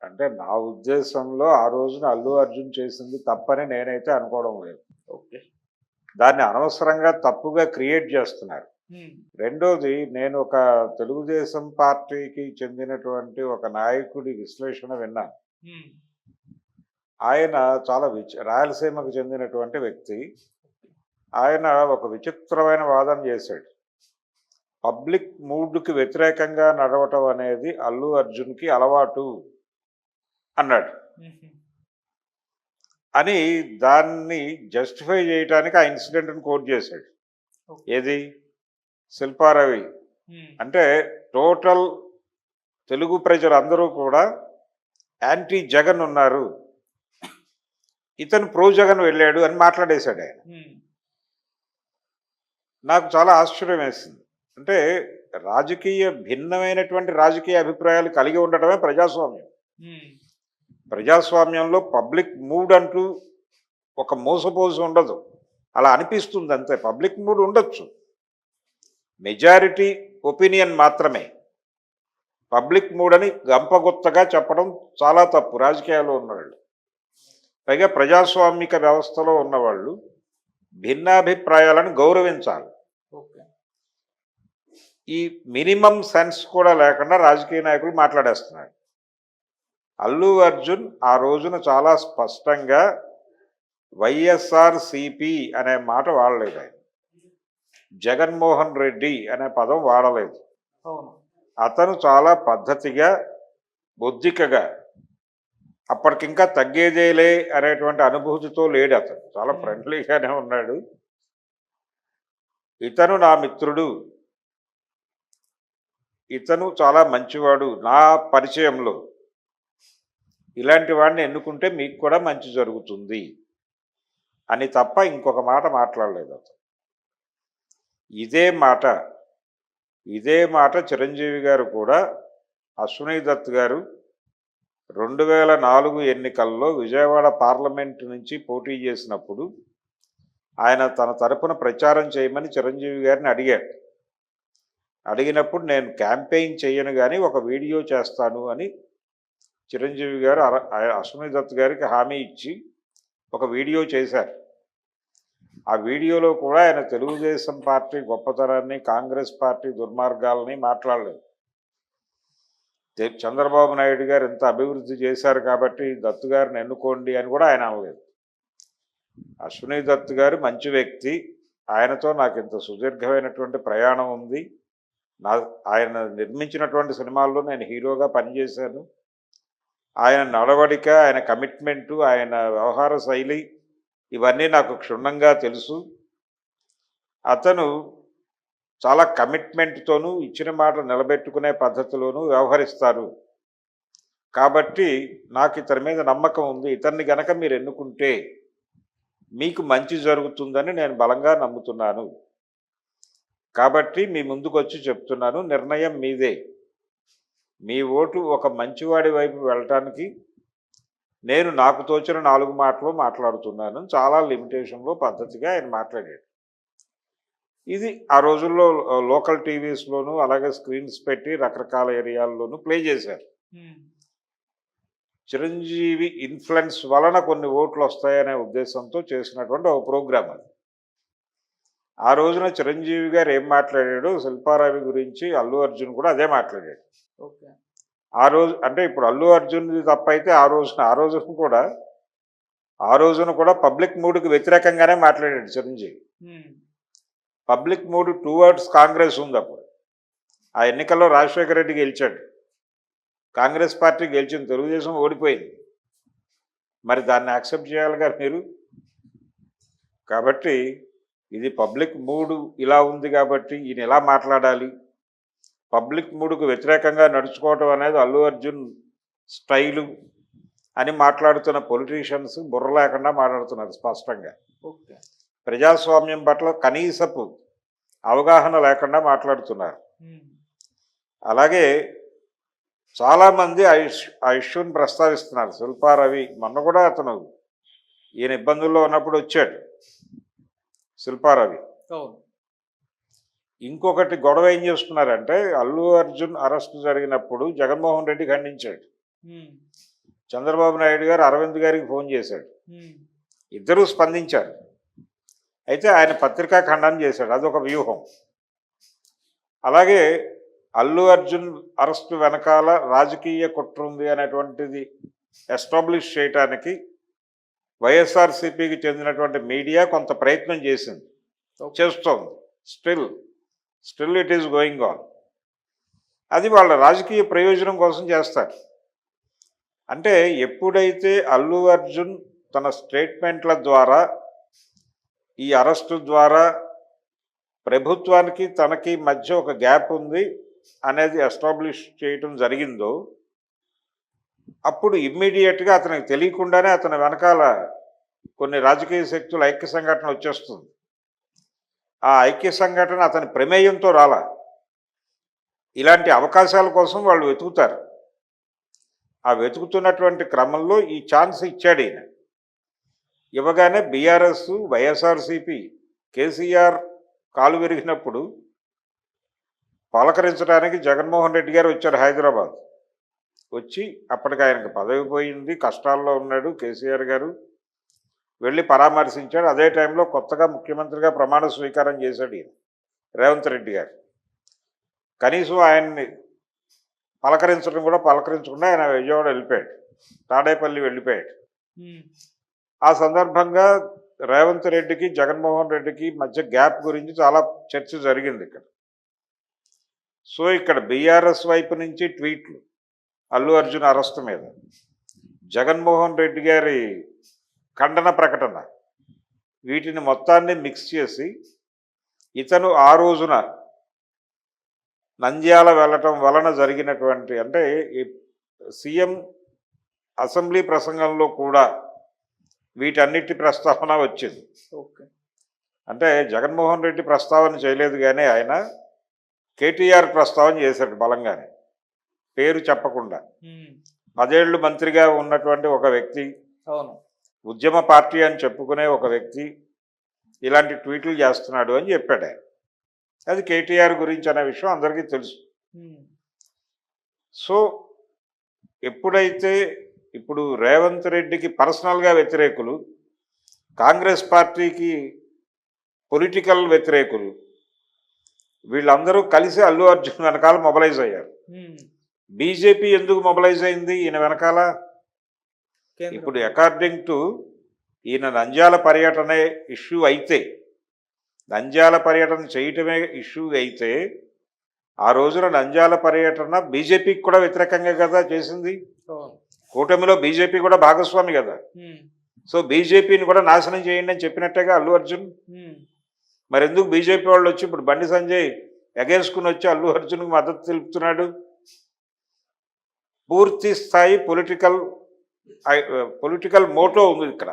అంటే నా ఉద్దేశంలో ఆ రోజున అల్లు అర్జున్ చేసింది తప్పని నేనైతే అనుకోవడం లేదు. ఓకే. దాన్ని అనవసరంగా తప్పుగా క్రియేట్ చేస్తున్నారు. హ్మ్. రెండోది నేను ఒక తెలుగుదేశం పార్టీకి చెందినటువంటి ఒక నాయకుడి విశ్లేషణ విన్నాను. హ్మ్. ఆయన చాలా రాయలసీమకు చెందినటువంటి వ్యక్తి. ఆయన ఒక విచిత్రమైన వాదన చేశాడు. పబ్లిక్ మూడ్‌కి వ్యతిరేకంగా నడవటం అనేది అల్లు అర్జున్‌కి అలవాటు అన్నాడు. హుహు. అని దాన్ని జస్టిఫై చేయటానికి ఆ ఇన్సిడెంట్‌ని కోట్ చేశాడు. ఓకే. ఏది? శిల్పారవి. హ్మ్. అంటే టోటల్ తెలుగు ప్రజలందరూ కూడా యాంటీ జగన్ ఉన్నారు. ఇతను ప్రో జగన్ వెళ్ళాడు అని మాట్లాడేశాడాయన. హ్మ్. నాకు చాలా ఆశ్చర్యం వేసింది. అంటే భిన్నమైనటువంటి రాజకీయ అభిప్రాయాలు కలిగి ఉండటమే ప్రజాస్వామ్యం. హ్మ్. ప్రజాస్వామ్యంలో పబ్లిక్ మూడ్ అంటూ ఒక మోసపోసి ఉండదు. అలా అనిపిస్తుంది అంతే. పబ్లిక్ మూడ్ ఉండొచ్చు. మెజారిటీ ఒపీనియన్ మాత్రమే. పబ్లిక్ మూడ్ అని గంపగుత్తగా చెప్పడం చాలా తప్పు రాజకీయాల్లో ఉన్నవాళ్ళు. పైగా ప్రజాస్వామిక వ్యవస్థలో ఉన్నవాళ్ళు భిన్నాభిప్రాయాలను గౌరవించాలి. ఓకే. ఈ మినిమం సెన్స్ కూడా లేకుండా రాజకీయ నాయకులు మాట్లాడేస్తున్నారు. అల్లు అర్జున్ ఆ రోజున చాలా స్పష్టంగా వైఎస్ఆర్ సిపి అనే మాట వాడలేదు ఆయన. జగన్మోహన్ రెడ్డి అనే పదం వాడలేదు. అవును. అతను చాలా పద్ధతిగా, బొద్దికగా అప్పటికింకా తగ్గేదేలే అనేటువంటి అనుభూతితో లేడు అతను. చాలా హ్మ్. ఫ్రెండ్లీగానే ఉన్నాడు. ఇతను నా మిత్రుడు. ఇతను చాలా మంచివాడు. నా పరిచయంలో ఇలాంటి వాడిని ఎన్నుకుంటే మీకు కూడా మంచి జరుగుతుంది అని తప్ప ఇంకొక మాట మాట్లాడలేదు అతను. ఇదే మాట ఇదే మాట చిరంజీవి గారు కూడా అశ్విని దత్ గారు 2004 ఎన్నికల్లో విజయవాడ పార్లమెంటు నుంచి పోటీ చేసినప్పుడు ఆయన తన తరపున ప్రచారం చేయమని చిరంజీవి గారిని అడిగాడు. అడిగినప్పుడు నేను క్యాంపెయిన్ చేయను కానీ ఒక వీడియో చేస్తాను అని చిరంజీవి గారు అశ్విని దత్ గారికి హామీ ఇచ్చి ఒక వీడియో చేశారు. ఆ వీడియోలో కూడా ఆయన తెలుగుదేశం పార్టీ గొప్పతనాన్ని, కాంగ్రెస్ పార్టీ దుర్మార్గాలని మాట్లాడలేదు. చంద్రబాబు నాయుడు గారు ఎంత అభివృద్ధి చేశారు కాబట్టి దత్తు గారిని ఎన్నుకోండి అని కూడా ఆయన అనలేదు. అశ్విని దత్ గారు మంచి వ్యక్తి. ఆయనతో నాకు ఇంత సుదీర్ఘమైనటువంటి ప్రయాణం ఉంది. ఆయన నిర్మించినటువంటి సినిమాల్లో నేను హీరోగా పనిచేశాను. ఆయన నడవడిక, ఆయన కమిట్మెంటు, ఆయన వ్యవహార శైలి ఇవన్నీ నాకు క్షుణ్ణంగా తెలుసు. అతను చాలా కమిట్మెంట్తోనూ ఇచ్చిన మాట నిలబెట్టుకునే పద్ధతిలోనూ వ్యవహరిస్తారు. కాబట్టి నాకు ఇతని మీద నమ్మకం ఉంది. ఇతన్ని గనక మీరు ఎన్నుకుంటే మీకు మంచి జరుగుతుందని నేను బలంగా నమ్ముతున్నాను. కాబట్టి మీ ముందుకొచ్చి చెప్తున్నాను, నిర్ణయం మీదే. మీ ఓటు ఒక మంచివాడి వైపు వెళ్ళటానికి నేను నాకు తోచిన 4 మాటలు మాట్లాడుతున్నాను. చాలా లిమిటేషన్లో పద్ధతిగా ఆయన మాట్లాడాడు. ఇది ఆ రోజుల్లో లోకల్ టీవీస్లోనూ అలాగే స్క్రీన్స్ పెట్టి రకరకాల ఏరియాల్లోనూ ప్లే చేశారు. చిరంజీవి ఇన్ఫ్లుయెన్స్ వలన కొన్ని ఓట్లు వస్తాయనే ఉద్దేశంతో చేసినటువంటి ఒక ప్రోగ్రాం అది. ఆ రోజున చిరంజీవి గారు ఏం మాట్లాడాడు, శిల్పారావి గురించి అల్లు అర్జున్ కూడా అదే మాట్లాడాడు. ఓకే. ఆ రోజు అంటే ఇప్పుడు అల్లు అర్జున్ది తప్పైతే ఆ రోజున కూడా పబ్లిక్ మూడ్కి వ్యతిరేకంగానే మాట్లాడాడు Chiranjeevi. Public mood towards Congress ఉంది అప్పుడు. ఆ ఎన్నికల్లో రాజశేఖర రెడ్డి గెలిచాడు. కాంగ్రెస్ పార్టీ గెలిచింది, తెలుగుదేశం ఓడిపోయింది. మరి దాన్ని యాక్సెప్ట్ చేయాలిగా మీరు. కాబట్టి ఇది పబ్లిక్ మూడు ఇలా ఉంది కాబట్టి ఈయన ఎలా మాట్లాడాలి, పబ్లిక్ మూడుకు వ్యతిరేకంగా నడుచుకోవటం అనేది అల్లు అర్జున్ స్టైలు అని మాట్లాడుతున్న పొలిటీషియన్స్ బుర్ర లేకుండా మాట్లాడుతున్నారు స్పష్టంగా. ఓకే. ప్రజాస్వామ్యం పట్ల కనీసపు అవగాహన లేకుండా మాట్లాడుతున్నారు. అలాగే చాలామంది ఆ ఇష్యూని ప్రస్తావిస్తున్నారు. శిల్పారవి మొన్న కూడా అతను ఈయన ఇబ్బందుల్లో ఉన్నప్పుడు వచ్చాడు శిల్పారవి. ఇంకొకటి గొడవ ఏం చేస్తున్నారంటే అల్లు అర్జున్ అరెస్ట్ జరిగినప్పుడు జగన్మోహన్ రెడ్డి ఖండించాడు. చంద్రబాబు నాయుడు గారు అరవింద్ గారికి ఫోన్ చేశాడు. ఉమ్, ఇద్దరూ స్పందించారు. అయితే ఆయన పత్రికా ఖండన చేశాడు. అదొక వ్యూహం. అలాగే అల్లు అర్జున్ అరెస్టు వెనకాల రాజకీయ కుట్ర ఉంది అనేటువంటిది ఎస్టాబ్లిష్ చేయటానికి వైఎస్ఆర్సీపీకి చెందినటువంటి మీడియా కొంత ప్రయత్నం చేసింది, చేస్తోంది. Still it is going on. అది వాళ్ళ రాజకీయ ప్రయోజనం కోసం చేస్తారు. అంటే ఎప్పుడైతే అల్లు అర్జున్ తన స్టేట్మెంట్ల ద్వారా ఈ అరెస్టు ద్వారా ప్రభుత్వానికి తనకి మధ్య ఒక గ్యాప్ ఉంది అనేది ఎస్టాబ్లిష్ చేయటం జరిగిందో, అప్పుడు ఇమ్మీడియట్గా అతనికి తెలియకుండానే అతని వెనకాల కొన్ని రాజకీయ శక్తుల ఐక్య సంఘటన వచ్చేస్తుంది. ఆ ఐక్య సంఘటన అతని ప్రమేయంతో రాలా. ఇలాంటి అవకాశాల కోసం వాళ్ళు వెతుకుతారు. ఆ వెతుకుతున్నటువంటి క్రమంలో ఈ ఛాన్స్ ఇచ్చాడు ఈయన. ఇవ్వగానే బీఆర్ఎస్, వైఎస్ఆర్సీపీ, కేసీఆర్ కాలు విరిగినప్పుడు పలకరించడానికి జగన్మోహన్ రెడ్డి గారు వచ్చారు హైదరాబాద్. వచ్చి అప్పటికి ఆయనకు పదవి పోయింది, కష్టాల్లో ఉన్నాడు కేసీఆర్ గారు. వెళ్ళి పరామర్శించాడు. అదే టైంలో కొత్తగా ముఖ్యమంత్రిగా ప్రమాణ స్వీకారం చేశాడు ఈయన రేవంత్ రెడ్డి గారు. కనీసం ఆయన్ని పలకరించడం కూడా పలకరించకుండా ఆయన విజయవాడ వెళ్ళిపోయాడు, తాడేపల్లి వెళ్ళిపోయాడు. ఉమ్, ఆ సందర్భంగా రేవంత్ రెడ్డికి జగన్మోహన్ రెడ్డికి మధ్య గ్యాప్ గురించి చాలా చర్చ జరిగింది ఇక్కడ. సో ఇక్కడ బీఆర్ఎస్ వైపు నుంచి ట్వీట్లు అల్లు అర్జున్ అరెస్టు మీద, జగన్మోహన్ రెడ్డి గారి ఖండన ప్రకటన, వీటిని మొత్తాన్ని మిక్స్ చేసి ఇతను ఆ రోజున నంద్యాల వెళ్ళటం వలన జరిగినటువంటి, అంటే సీఎం అసెంబ్లీ ప్రసంగంలో కూడా వీటన్నిటి ప్రస్తావన వచ్చింది. ఓకే. అంటే జగన్మోహన్ రెడ్డి ప్రస్తావన చేయలేదు, కానీ ఆయన కేటీఆర్ ప్రస్తావన చేశాడు బలంగానే, పేరు చెప్పకుండా. ఉమ్, 10 ఏళ్ళు మంత్రిగా ఉన్నటువంటి ఒక వ్యక్తి, అవును, ఉద్యమ పార్టీ అని చెప్పుకునే ఒక వ్యక్తి ఇలాంటి ట్వీట్లు చేస్తున్నాడు అని చెప్పాడు ఆయన. అది కేటీఆర్ గురించి అనే విషయం అందరికీ తెలుసు. ఉమ్, సో ఎప్పుడైతే ఇప్పుడు రేవంత్ రెడ్డికి పర్సనల్గా వ్యతిరేకులు, కాంగ్రెస్ పార్టీకి పొలిటికల్ వ్యతిరేకులు, వీళ్ళందరూ కలిసి అల్లు అర్జున్ వెనకాల మొబలైజ్ అయ్యారు. ఉమ్, బీజేపీ ఎందుకు మొబలైజ్ అయింది ఈయన వెనకాల? కేంద్రం. ఇప్పుడు అకార్డింగ్ టు ఈయన నంద్యాల పర్యటనే ఇష్యూ అయితే, నంద్యాల పర్యటన చేయటమే ఇష్యూ అయితే, ఆ రోజున నంద్యాల పర్యటన బీజేపీకి కూడా వ్యతిరేకంగా కదా చేసింది. అవును. కూటమిలో బీజేపీ కూడా భాగస్వామి కదా. ఉమ్, సో బీజేపీని కూడా నాశనం చేయండి అని చెప్పినట్టేగా అల్లు అర్జున్. ఉమ్, మరి ఎందుకు బీజేపీ వాళ్ళు వచ్చి ఇప్పుడు బండి సంజయ్ ఎగేసుకుని వచ్చి అల్లు అర్జున్కి మద్దతు తెలుపుతున్నాడు? పూర్తి స్థాయి పొలిటికల్ మోటో ఉంది ఇక్కడ.